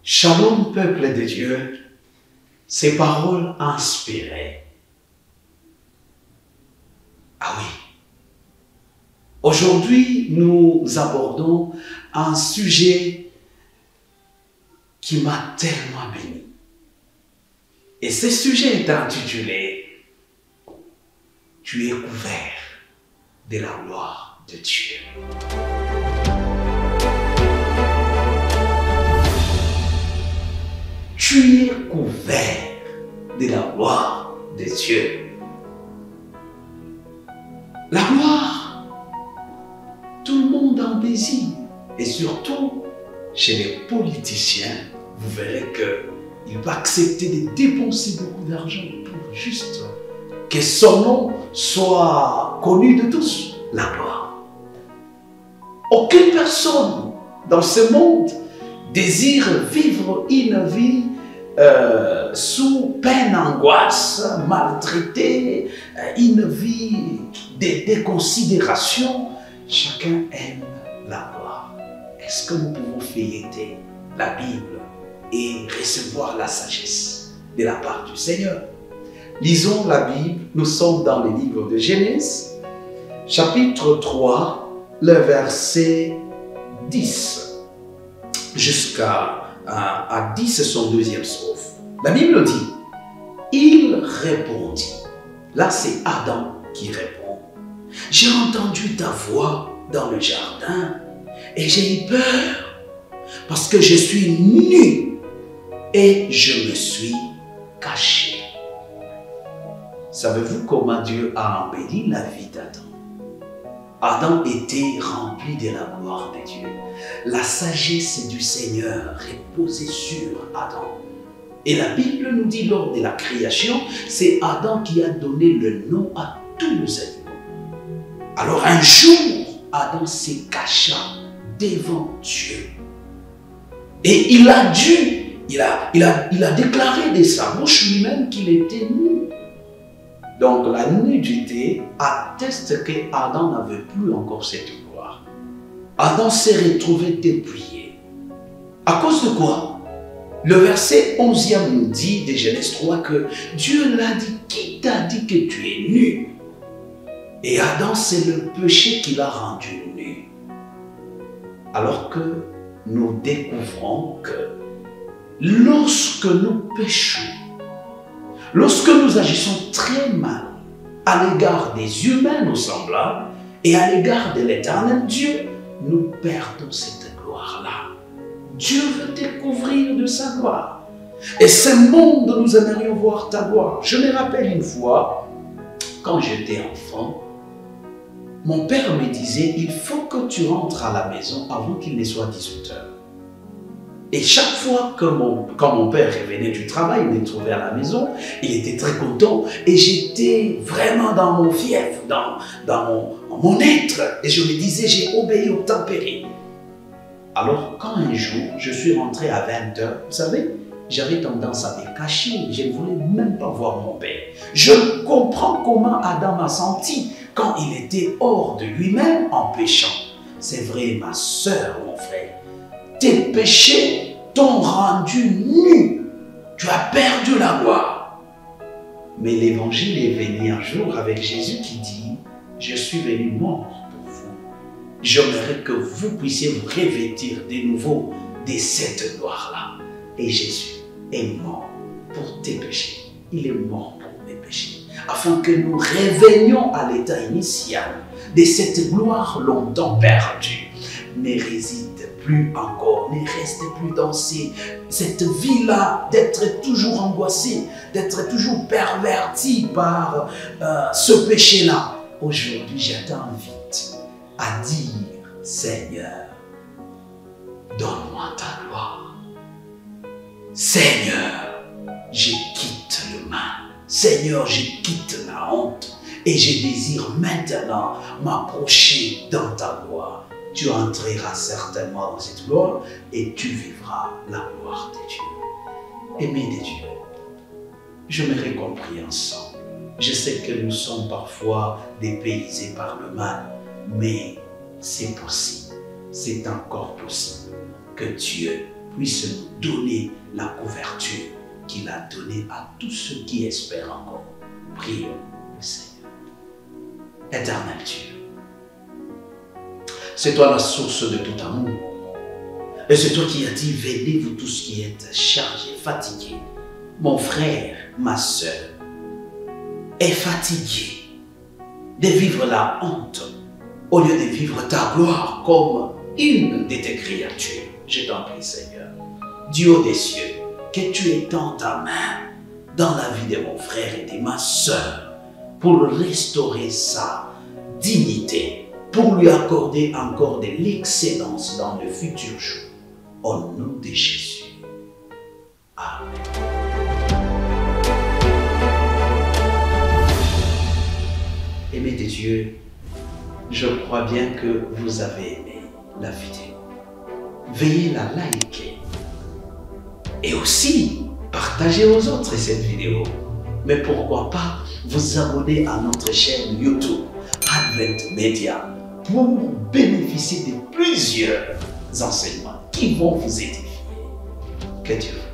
Shalom, peuple de Dieu, ces paroles inspirées. Ah oui, aujourd'hui nous abordons un sujet qui m'a tellement béni. Et ce sujet est intitulé « Tu es couvert de la gloire de Dieu ». Tu es couvert de la gloire de Dieu. La gloire, tout le monde en désire. Et surtout, chez les politiciens, vous verrez qu'il va accepter de dépenser beaucoup d'argent pour juste que son nom soit connu de tous. La gloire. Aucune personne dans ce monde désire vivre une vie sous peine, angoisse, maltraitée, une vie de déconsidération. Chacun aime la gloire. Est-ce que nous pouvons feuilleter la Bible et recevoir la sagesse de la part du Seigneur? Lisons la Bible. Nous sommes dans le livre de Genèse, chapitre 3, le verset 10. Jusqu'à 10, son deuxième strophe. La Bible dit, il répondit. Là, c'est Adam qui répond. J'ai entendu ta voix dans le jardin et j'ai eu peur parce que je suis nu et je me suis caché. Savez-vous comment Dieu a embelli la vie d'Adam? Adam était rempli de la gloire de Dieu. La sagesse du Seigneur reposait sur Adam. Et la Bible nous dit lors de la création, c'est Adam qui a donné le nom à tous les animaux. Alors un jour, Adam se cacha devant Dieu. Et il a déclaré de sa bouche lui-même qu'il était nu. Donc la nudité atteste qu'Adam n'avait plus encore cette gloire. Adam s'est retrouvé dépouillé. À cause de quoi? Le verset 11e nous dit de Genèse 3 que Dieu l'a dit, qui t'a dit que tu es nu? Et Adam, c'est le péché qui l'a rendu nu. Alors que nous découvrons que lorsque nous péchons, lorsque nous agissons très mal à l'égard des humains, nos semblables, et à l'égard de l'Éternel Dieu, nous perdons cette gloire-là. Dieu veut découvrir de sa gloire. Et ce monde, nous aimerions voir ta gloire. Je me rappelle une fois, quand j'étais enfant, mon père me disait, il faut que tu rentres à la maison avant qu'il ne soit 18 h. Et chaque fois que quand mon père revenait du travail, il me trouvait à la maison, il était très content et j'étais vraiment dans mon fief, dans mon être. Et je me disais, j'ai obéi au tempéré. Alors quand un jour, je suis rentré à 20 h, vous savez, j'avais tendance à me cacher, je ne voulais même pas voir mon père. Je comprends comment Adam a senti quand il était hors de lui-même en péchant. C'est vrai, ma soeur, mon frère. Tes péchés t'ont rendu nu. Tu as perdu la gloire. Mais l'évangile est venu un jour avec Jésus qui dit, je suis venu mort pour vous. J'aimerais que vous puissiez vous revêtir de nouveau de cette gloire-là. Et Jésus est mort pour tes péchés. Il est mort pour mes péchés. Afin que nous revenions à l'état initial de cette gloire longtemps perdue. Ne réside plus encore, ne reste plus dans cette vie-là d'être toujours angoissé, d'être toujours perverti par ce péché-là. Aujourd'hui, je t'invite à dire, Seigneur, donne-moi ta gloire. Seigneur, je quitte le mal. Seigneur, je quitte la honte et je désire maintenant m'approcher dans ta gloire. Tu entreras certainement dans cette gloire et tu vivras la gloire de Dieu. Aimé de Dieu, j'aimerais qu'on prie ensemble. Je sais que nous sommes parfois dépaysés par le mal, mais c'est possible, c'est encore possible que Dieu puisse nous donner la couverture qu'il a donnée à tous ceux qui espèrent encore. Prions le Seigneur. Éternel Dieu, c'est toi la source de tout amour. Et c'est toi qui as dit, venez vous tous qui êtes chargés, fatigués. Mon frère, ma soeur, est fatigué de vivre la honte au lieu de vivre ta gloire comme une de tes créatures. Je t'en prie, Seigneur, du haut des cieux, que tu étends ta main dans la vie de mon frère et de ma soeur pour restaurer sa dignité, pour lui accorder encore de l'excellence dans le futur jour. Au nom de Jésus. Amen. Aimés de Dieu, je crois bien que vous avez aimé la vidéo. Veuillez la liker et aussi partager aux autres cette vidéo. Mais pourquoi pas vous abonner à notre chaîne YouTube Advent Media pour bénéficier de plusieurs enseignements qui vont vous édifier. Que Dieu vous